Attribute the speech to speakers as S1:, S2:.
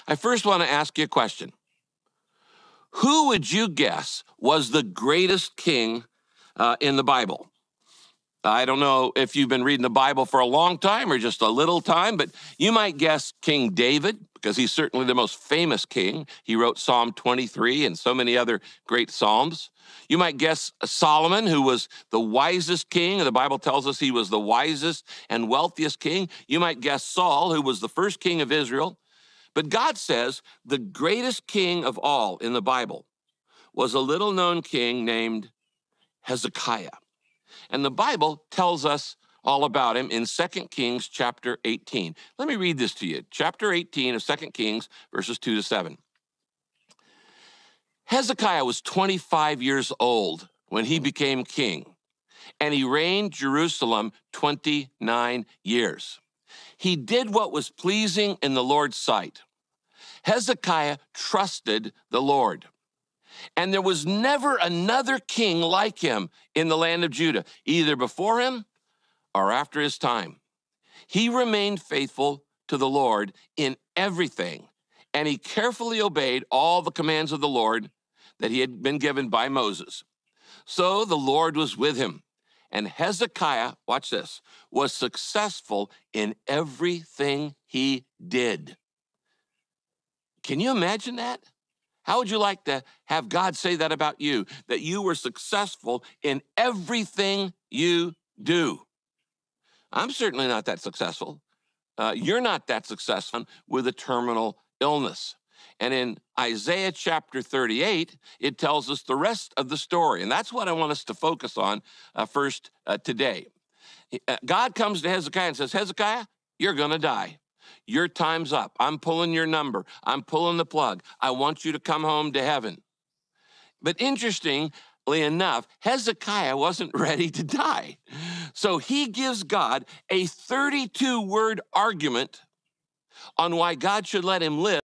S1: I first want to ask you a question. Who would you guess was the greatest king in the Bible? I don't know if you've been reading the Bible for a long time or just a little time, but you might guess King David, because he's certainly the most famous king. He wrote Psalm 23 and so many other great psalms. You might guess Solomon, who was the wisest king. The Bible tells us he was the wisest and wealthiest king. You might guess Saul, who was the first king of Israel. But God says the greatest king of all in the Bible was a little-known king named Hezekiah. And the Bible tells us all about him in 2 Kings chapter 18. Let me read this to you. Chapter 18 of 2 Kings, verses 2 to 7. Hezekiah was 25 years old when he became king, and he reigned Jerusalem 29 years. He did what was pleasing in the Lord's sight. Hezekiah trusted the Lord. And there was never another king like him in the land of Judah, either before him or after his time. He remained faithful to the Lord in everything, and he carefully obeyed all the commands of the Lord that he had been given by Moses. So the Lord was with him, and Hezekiah, watch this, was successful in everything he did. Can you imagine that? How would you like to have God say that about you, that you were successful in everything you do? I'm certainly not that successful. You're not that successful with a terminal illness. And in Isaiah chapter 38, it tells us the rest of the story. And that's what I want us to focus on first today. God comes to Hezekiah and says, Hezekiah, you're going to die. Your time's up. I'm pulling your number. I'm pulling the plug. I want you to come home to heaven. But interestingly enough, Hezekiah wasn't ready to die. So he gives God a 32-word argument on why God should let him live